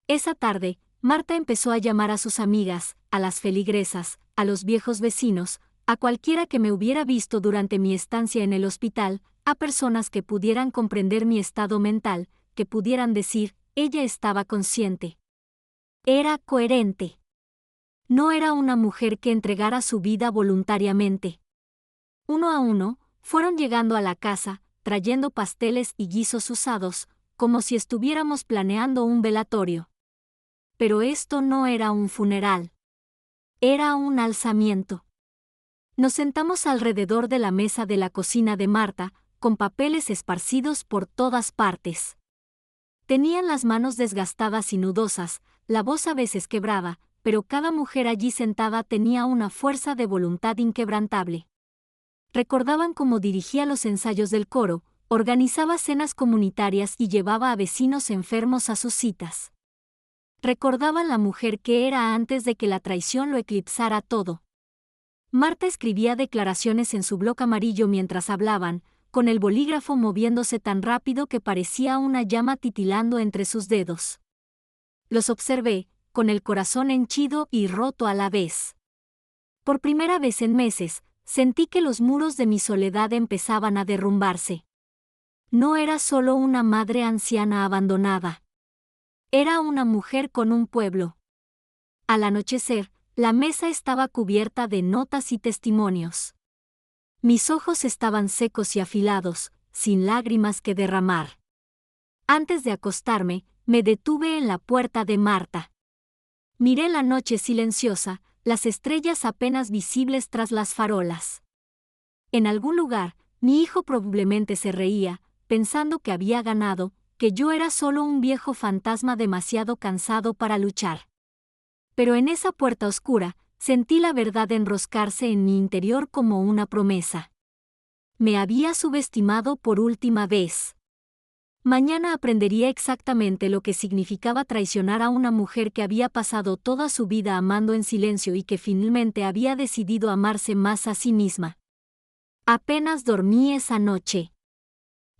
Esa tarde, Marta empezó a llamar a sus amigas, a las feligresas, a los viejos vecinos, a cualquiera que me hubiera visto durante mi estancia en el hospital, a personas que pudieran comprender mi estado mental, que pudieran decir, ella estaba consciente. Era coherente. No era una mujer que entregara su vida voluntariamente. Uno a uno, fueron llegando a la casa, trayendo pasteles y guisos usados, como si estuviéramos planeando un velatorio. Pero esto no era un funeral. Era un alzamiento. Nos sentamos alrededor de la mesa de la cocina de Marta, con papeles esparcidos por todas partes. Tenían las manos desgastadas y nudosas, la voz a veces quebrada, pero cada mujer allí sentada tenía una fuerza de voluntad inquebrantable. Recordaban cómo dirigía los ensayos del coro, organizaba cenas comunitarias y llevaba a vecinos enfermos a sus citas. Recordaban la mujer que era antes de que la traición lo eclipsara todo. Marta escribía declaraciones en su bloc amarillo mientras hablaban, con el bolígrafo moviéndose tan rápido que parecía una llama titilando entre sus dedos. Los observé, con el corazón henchido y roto a la vez. Por primera vez en meses, sentí que los muros de mi soledad empezaban a derrumbarse. No era solo una madre anciana abandonada. Era una mujer con un pueblo. Al anochecer, la mesa estaba cubierta de notas y testimonios. Mis ojos estaban secos y afilados, sin lágrimas que derramar. Antes de acostarme, me detuve en la puerta de Marta. Miré la noche silenciosa, las estrellas apenas visibles tras las farolas. En algún lugar, mi hijo probablemente se reía, pensando que había ganado, que yo era solo un viejo fantasma demasiado cansado para luchar. Pero en esa puerta oscura, sentí la verdad enroscarse en mi interior como una promesa. Me había subestimado por última vez. Mañana aprendería exactamente lo que significaba traicionar a una mujer que había pasado toda su vida amando en silencio y que finalmente había decidido amarse más a sí misma. Apenas dormí esa noche.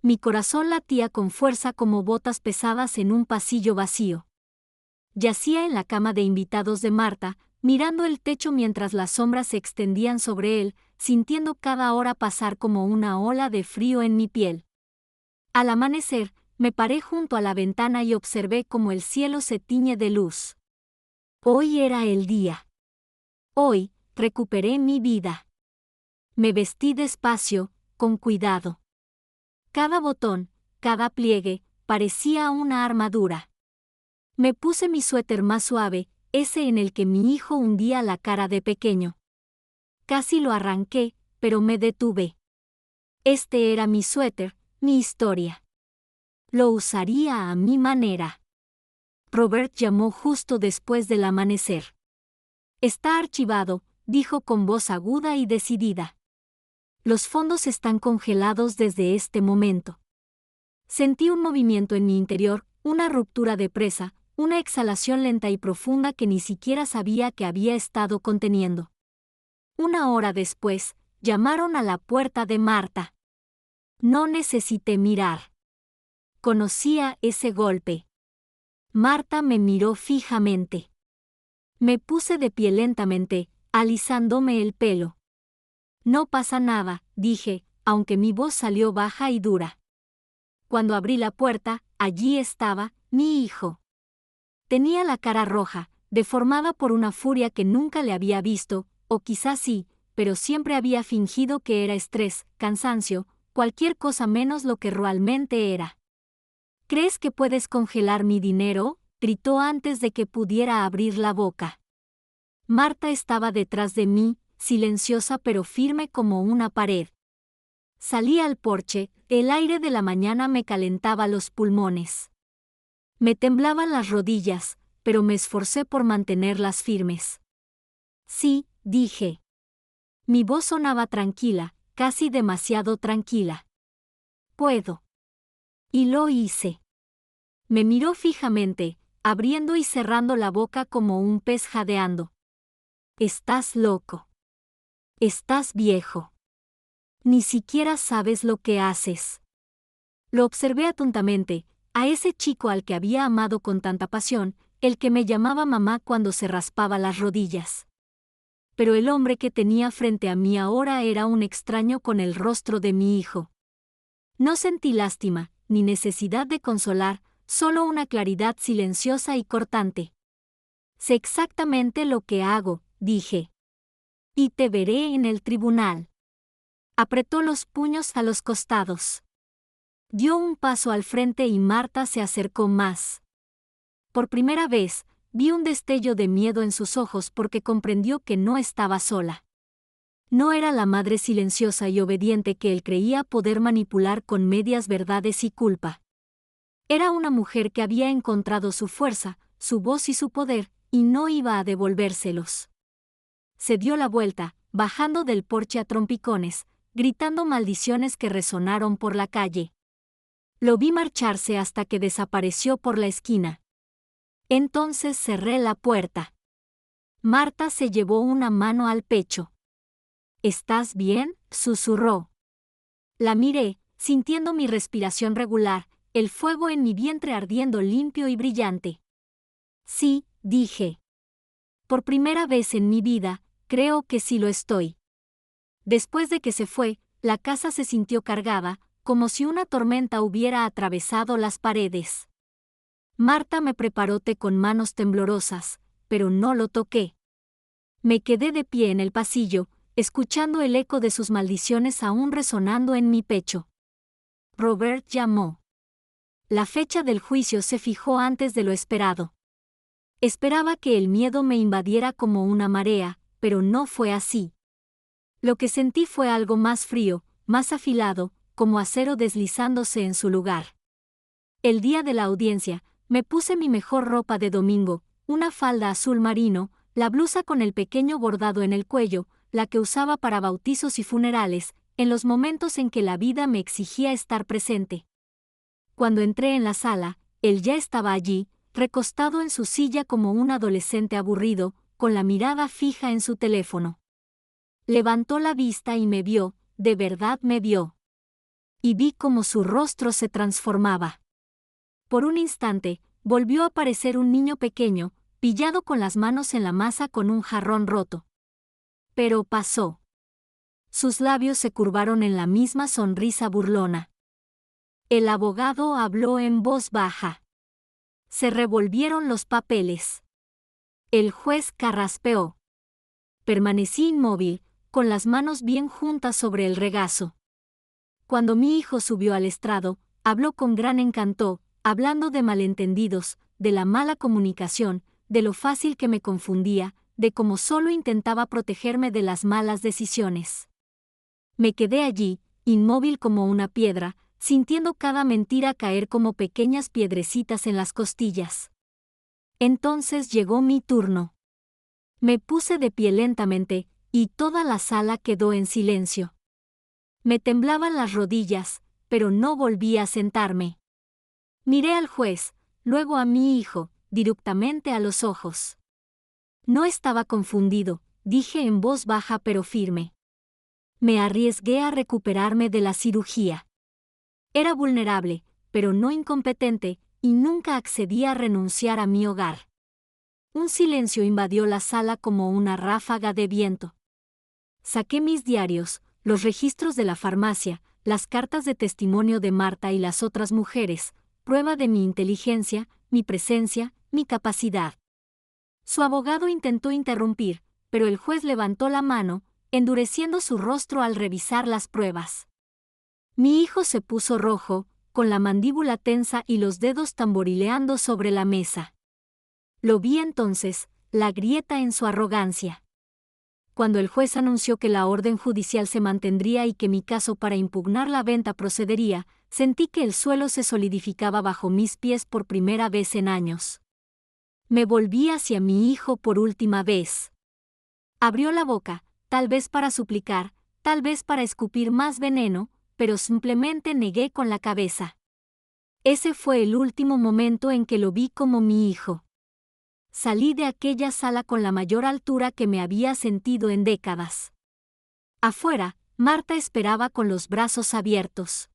Mi corazón latía con fuerza como botas pesadas en un pasillo vacío. Yacía en la cama de invitados de Marta, mirando el techo mientras las sombras se extendían sobre él, sintiendo cada hora pasar como una ola de frío en mi piel. Al amanecer, me paré junto a la ventana y observé cómo el cielo se tiñe de luz. Hoy era el día. Hoy, recuperé mi vida. Me vestí despacio, con cuidado. Cada botón, cada pliegue, parecía una armadura. Me puse mi suéter más suave, ese en el que mi hijo hundía la cara de pequeño. Casi lo arranqué, pero me detuve. Este era mi suéter, mi historia. Lo usaría a mi manera. Robert llamó justo después del amanecer. Está archivado, dijo con voz aguda y decidida. Los fondos están congelados desde este momento. Sentí un movimiento en mi interior, una ruptura de presa, una exhalación lenta y profunda que ni siquiera sabía que había estado conteniendo. Una hora después, llamaron a la puerta de Marta. No necesité mirar. Conocía ese golpe. Marta me miró fijamente. Me puse de pie lentamente, alisándome el pelo. No pasa nada, dije, aunque mi voz salió baja y dura. Cuando abrí la puerta, allí estaba, mi hijo. Tenía la cara roja, deformada por una furia que nunca le había visto, o quizás sí, pero siempre había fingido que era estrés, cansancio, cualquier cosa menos lo que realmente era. ¿Crees que puedes congelar mi dinero?, gritó antes de que pudiera abrir la boca. Marta estaba detrás de mí, silenciosa pero firme como una pared. Salí al porche, el aire de la mañana me calentaba los pulmones. Me temblaban las rodillas, pero me esforcé por mantenerlas firmes. Sí, dije. Mi voz sonaba tranquila, casi demasiado tranquila. Puedo. Y lo hice. Me miró fijamente, abriendo y cerrando la boca como un pez jadeando. Estás loco. Estás viejo. Ni siquiera sabes lo que haces. Lo observé atentamente, a ese chico al que había amado con tanta pasión, el que me llamaba mamá cuando se raspaba las rodillas. Pero el hombre que tenía frente a mí ahora era un extraño con el rostro de mi hijo. No sentí lástima, ni necesidad de consolar, solo una claridad silenciosa y cortante. Sé exactamente lo que hago, dije. Y te veré en el tribunal. Apretó los puños a los costados. Dio un paso al frente y Marta se acercó más. Por primera vez, vi un destello de miedo en sus ojos porque comprendió que no estaba sola. No era la madre silenciosa y obediente que él creía poder manipular con medias verdades y culpa. Era una mujer que había encontrado su fuerza, su voz y su poder, y no iba a devolvérselos. Se dio la vuelta, bajando del porche a trompicones, gritando maldiciones que resonaron por la calle. Lo vi marcharse hasta que desapareció por la esquina. Entonces cerré la puerta. Marta se llevó una mano al pecho. ¿Estás bien?, susurró. La miré, sintiendo mi respiración regular, el fuego en mi vientre ardiendo limpio y brillante. Sí, dije. Por primera vez en mi vida, creo que sí lo estoy. Después de que se fue, la casa se sintió cargada, como si una tormenta hubiera atravesado las paredes. Marta me preparó té con manos temblorosas, pero no lo toqué. Me quedé de pie en el pasillo, escuchando el eco de sus maldiciones aún resonando en mi pecho. Robert llamó. La fecha del juicio se fijó antes de lo esperado. Esperaba que el miedo me invadiera como una marea, pero no fue así. Lo que sentí fue algo más frío, más afilado, como acero deslizándose en su lugar. El día de la audiencia, me puse mi mejor ropa de domingo, una falda azul marino, la blusa con el pequeño bordado en el cuello, la que usaba para bautizos y funerales, en los momentos en que la vida me exigía estar presente. Cuando entré en la sala, él ya estaba allí, recostado en su silla como un adolescente aburrido, con la mirada fija en su teléfono. Levantó la vista y me vio, de verdad me vio. Y vi cómo su rostro se transformaba. Por un instante, volvió a aparecer un niño pequeño, pillado con las manos en la masa con un jarrón roto. Pero pasó. Sus labios se curvaron en la misma sonrisa burlona. El abogado habló en voz baja. Se revolvieron los papeles. El juez carraspeó. Permanecí inmóvil, con las manos bien juntas sobre el regazo. Cuando mi hijo subió al estrado, habló con gran encanto, hablando de malentendidos, de la mala comunicación, de lo fácil que me confundía, de cómo solo intentaba protegerme de las malas decisiones. Me quedé allí, inmóvil como una piedra, sintiendo cada mentira caer como pequeñas piedrecitas en las costillas. Entonces llegó mi turno. Me puse de pie lentamente, y toda la sala quedó en silencio. Me temblaban las rodillas, pero no volví a sentarme. Miré al juez, luego a mi hijo, directamente a los ojos. No estaba confundido, dije en voz baja pero firme. Me arriesgué a recuperarme de la cirugía. Era vulnerable, pero no incompetente, y nunca accedí a renunciar a mi hogar. Un silencio invadió la sala como una ráfaga de viento. Saqué mis diarios, los registros de la farmacia, las cartas de testimonio de Marta y las otras mujeres, prueba de mi inteligencia, mi presencia, mi capacidad. Su abogado intentó interrumpir, pero el juez levantó la mano, endureciendo su rostro al revisar las pruebas. Mi hijo se puso rojo, con la mandíbula tensa y los dedos tamborileando sobre la mesa. Lo vi entonces, la grieta en su arrogancia. Cuando el juez anunció que la orden judicial se mantendría y que mi caso para impugnar la venta procedería, sentí que el suelo se solidificaba bajo mis pies por primera vez en años. Me volví hacia mi hijo por última vez. Abrió la boca, tal vez para suplicar, tal vez para escupir más veneno, pero simplemente negué con la cabeza. Ese fue el último momento en que lo vi como mi hijo. Salí de aquella sala con la mayor altura que me había sentido en décadas. Afuera, Marta esperaba con los brazos abiertos.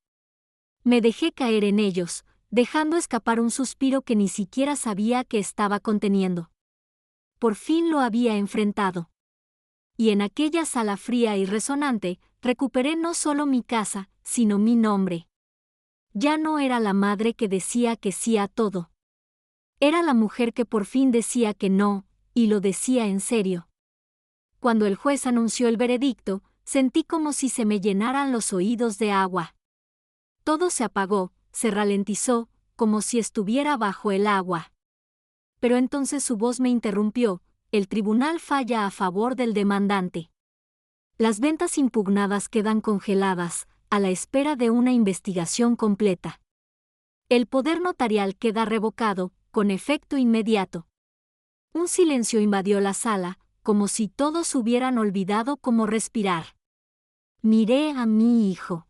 Me dejé caer en ellos, dejando escapar un suspiro que ni siquiera sabía que estaba conteniendo. Por fin lo había enfrentado. Y en aquella sala fría y resonante, recuperé no solo mi casa, sino mi nombre. Ya no era la madre que decía que sí a todo. Era la mujer que por fin decía que no, y lo decía en serio. Cuando el juez anunció el veredicto, sentí como si se me llenaran los oídos de agua. Todo se apagó, se ralentizó, como si estuviera bajo el agua. Pero entonces su voz me interrumpió: el tribunal falla a favor del demandante. Las ventas impugnadas quedan congeladas, a la espera de una investigación completa. El poder notarial queda revocado, con efecto inmediato. Un silencio invadió la sala, como si todos hubieran olvidado cómo respirar. Miré a mi hijo.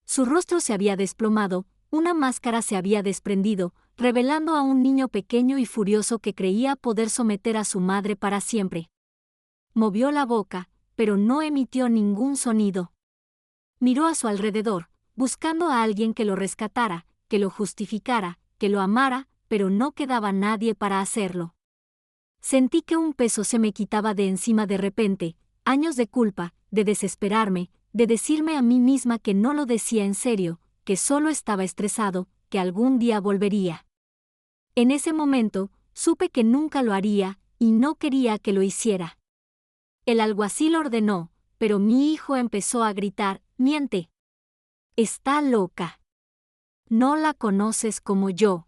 Su rostro se había desplomado, una máscara se había desprendido, revelando a un niño pequeño y furioso que creía poder someter a su madre para siempre. Movió la boca, pero no emitió ningún sonido. Miró a su alrededor, buscando a alguien que lo rescatara, que lo justificara, que lo amara, pero no quedaba nadie para hacerlo. Sentí que un peso se me quitaba de encima de repente, años de culpa, de desesperarme, de decirme a mí misma que no lo decía en serio, que solo estaba estresado, que algún día volvería. En ese momento, supe que nunca lo haría, y no quería que lo hiciera. El alguacil ordenó, pero mi hijo empezó a gritar: «Miente. Está loca. No la conoces como yo».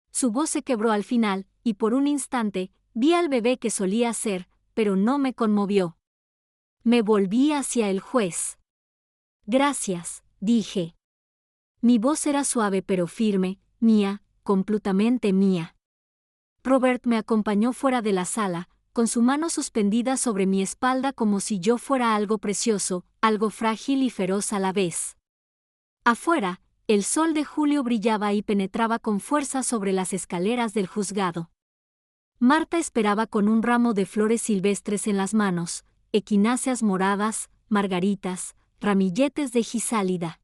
Su voz se quebró al final, y por un instante, vi al bebé que solía ser, pero no me conmovió. Me volví hacia el juez. «Gracias», dije. Mi voz era suave pero firme, mía, completamente mía. Robert me acompañó fuera de la sala, con su mano suspendida sobre mi espalda como si yo fuera algo precioso, algo frágil y feroz a la vez. Afuera, el sol de julio brillaba y penetraba con fuerza sobre las escaleras del juzgado. Marta esperaba con un ramo de flores silvestres en las manos, equináceas moradas, margaritas, ramilletes de gisálida.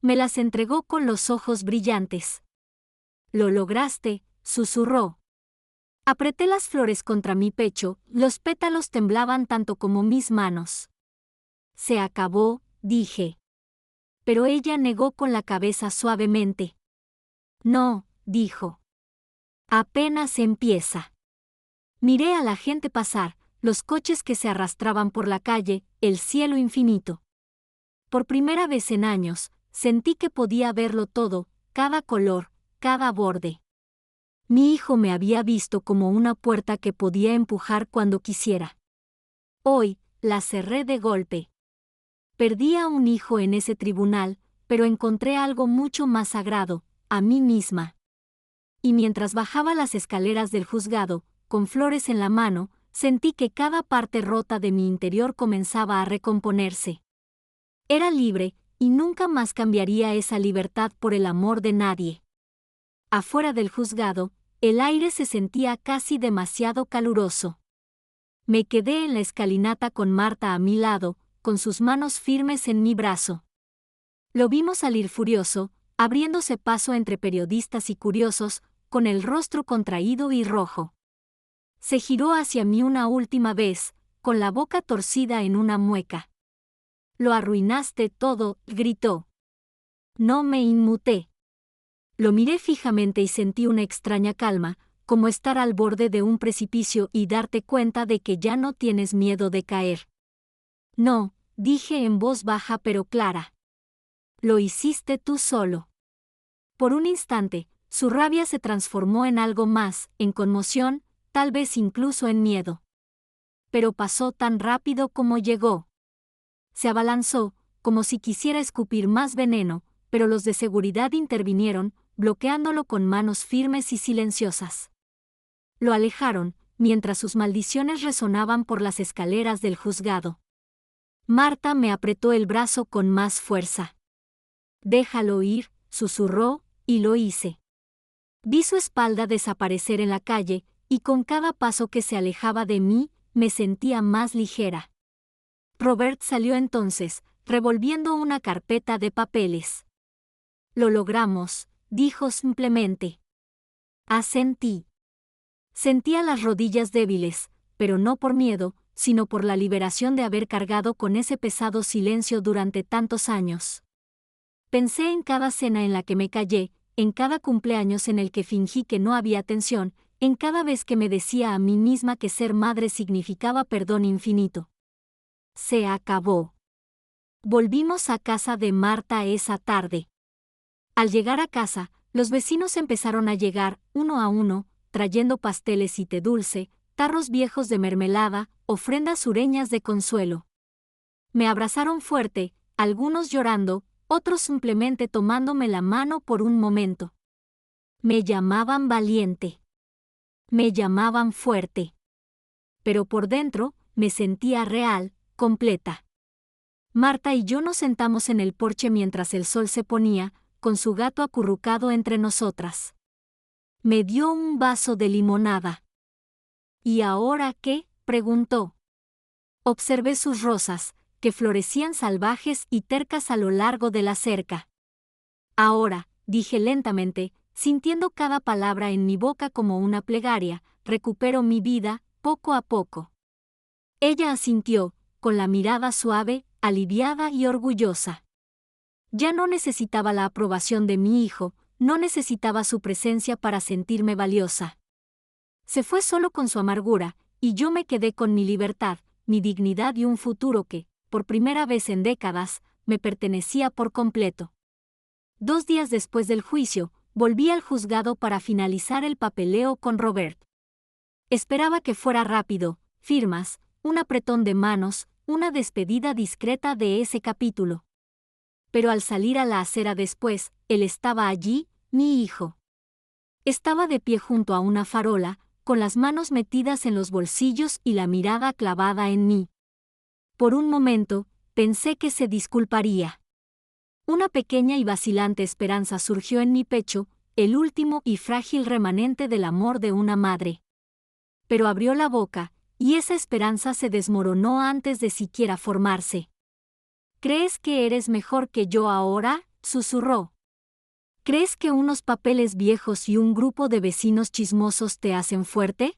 Me las entregó con los ojos brillantes. «Lo lograste», susurró. Apreté las flores contra mi pecho, los pétalos temblaban tanto como mis manos. «Se acabó», dije. Pero ella negó con la cabeza suavemente. «No», dijo. «Apenas empieza». Miré a la gente pasar, los coches que se arrastraban por la calle, el cielo infinito. Por primera vez en años, sentí que podía verlo todo, cada color, cada borde. Mi hijo me había visto como una puerta que podía empujar cuando quisiera. Hoy, la cerré de golpe. Perdí a un hijo en ese tribunal, pero encontré algo mucho más sagrado, a mí misma. Y mientras bajaba las escaleras del juzgado, con flores en la mano, sentí que cada parte rota de mi interior comenzaba a recomponerse. Era libre, y nunca más cambiaría esa libertad por el amor de nadie. Afuera del juzgado, el aire se sentía casi demasiado caluroso. Me quedé en la escalinata con Marta a mi lado, con sus manos firmes en mi brazo. Lo vimos salir furioso, abriéndose paso entre periodistas y curiosos, con el rostro contraído y rojo. Se giró hacia mí una última vez, con la boca torcida en una mueca. «Lo arruinaste todo», gritó. No me inmuté. Lo miré fijamente y sentí una extraña calma, como estar al borde de un precipicio y darte cuenta de que ya no tienes miedo de caer. «No», dije en voz baja pero clara. «Lo hiciste tú solo». Por un instante, su rabia se transformó en algo más, en conmoción, tal vez incluso en miedo. Pero pasó tan rápido como llegó. Se abalanzó, como si quisiera escupir más veneno, pero los de seguridad intervinieron, bloqueándolo con manos firmes y silenciosas. Lo alejaron, mientras sus maldiciones resonaban por las escaleras del juzgado. Marta me apretó el brazo con más fuerza. «Déjalo ir», susurró, y lo hice. Vi su espalda desaparecer en la calle, y con cada paso que se alejaba de mí, me sentía más ligera. Robert salió entonces, revolviendo una carpeta de papeles. «Lo logramos», dijo simplemente. Asentí. Sentía las rodillas débiles, pero no por miedo, sino por la liberación de haber cargado con ese pesado silencio durante tantos años. Pensé en cada cena en la que me callé, en cada cumpleaños en el que fingí que no había tensión, en cada vez que me decía a mí misma que ser madre significaba perdón infinito. Se acabó. Volvimos a casa de Marta esa tarde. Al llegar a casa, los vecinos empezaron a llegar, uno a uno, trayendo pasteles y té dulce, tarros viejos de mermelada, ofrendas sureñas de consuelo. Me abrazaron fuerte, algunos llorando, otros simplemente tomándome la mano por un momento. Me llamaban valiente. Me llamaban fuerte. Pero por dentro, me sentía real, completa. Marta y yo nos sentamos en el porche mientras el sol se ponía, con su gato acurrucado entre nosotras. Me dio un vaso de limonada. ¿Y ahora qué?, preguntó. Observé sus rosas, que florecían salvajes y tercas a lo largo de la cerca. Ahora, dije lentamente, sintiendo cada palabra en mi boca como una plegaria, recupero mi vida, poco a poco. Ella asintió, con la mirada suave, aliviada y orgullosa. Ya no necesitaba la aprobación de mi hijo, no necesitaba su presencia para sentirme valiosa. Se fue solo con su amargura, y yo me quedé con mi libertad, mi dignidad y un futuro que, por primera vez en décadas, me pertenecía por completo. 2 días después del juicio, volví al juzgado para finalizar el papeleo con Robert. Esperaba que fuera rápido, firmas, un apretón de manos, una despedida discreta de ese capítulo. Pero al salir a la acera después, él estaba allí, mi hijo. Estaba de pie junto a una farola, con las manos metidas en los bolsillos y la mirada clavada en mí. Por un momento, pensé que se disculparía. Una pequeña y vacilante esperanza surgió en mi pecho, el último y frágil remanente del amor de una madre. Pero abrió la boca, y esa esperanza se desmoronó antes de siquiera formarse. ¿Crees que eres mejor que yo ahora?, susurró. ¿Crees que unos papeles viejos y un grupo de vecinos chismosos te hacen fuerte?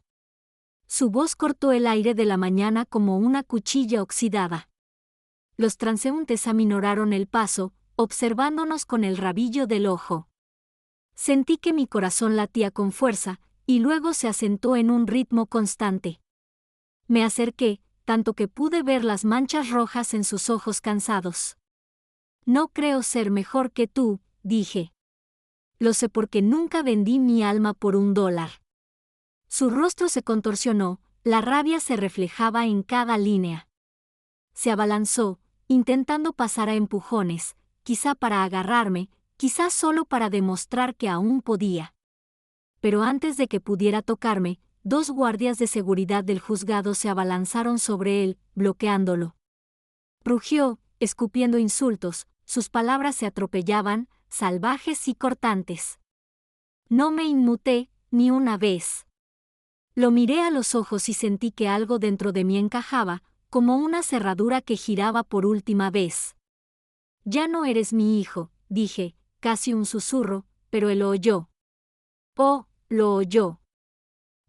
Su voz cortó el aire de la mañana como una cuchilla oxidada. Los transeúntes aminoraron el paso, observándonos con el rabillo del ojo. Sentí que mi corazón latía con fuerza, y luego se asentó en un ritmo constante. Me acerqué, tanto que pude ver las manchas rojas en sus ojos cansados. No creo ser mejor que tú, dije. Lo sé porque nunca vendí mi alma por $1. Su rostro se contorsionó, la rabia se reflejaba en cada línea. Se abalanzó, intentando pasar a empujones, quizá para agarrarme, quizá solo para demostrar que aún podía. Pero antes de que pudiera tocarme, 2 guardias de seguridad del juzgado se abalanzaron sobre él, bloqueándolo. Rugió, escupiendo insultos, sus palabras se atropellaban, salvajes y cortantes. No me inmuté, ni una vez. Lo miré a los ojos y sentí que algo dentro de mí encajaba, como una cerradura que giraba por última vez. Ya no eres mi hijo, dije, casi un susurro, pero él lo oyó. Oh, lo oyó.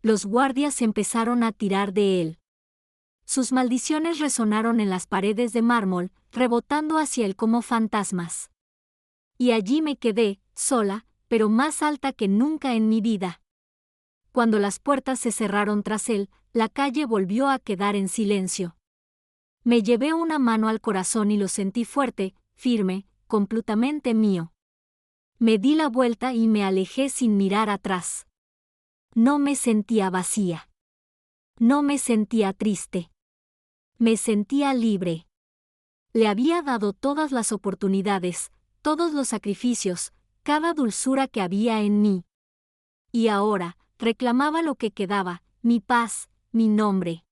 Los guardias empezaron a tirar de él. Sus maldiciones resonaron en las paredes de mármol, rebotando hacia él como fantasmas. Y allí me quedé, sola, pero más alta que nunca en mi vida. Cuando las puertas se cerraron tras él, la calle volvió a quedar en silencio. Me llevé una mano al corazón y lo sentí fuerte, firme, completamente mío. Me di la vuelta y me alejé sin mirar atrás. No me sentía vacía. No me sentía triste. Me sentía libre. Le había dado todas las oportunidades, todos los sacrificios, cada dulzura que había en mí. Y ahora, reclamaba lo que quedaba, mi paz, mi nombre.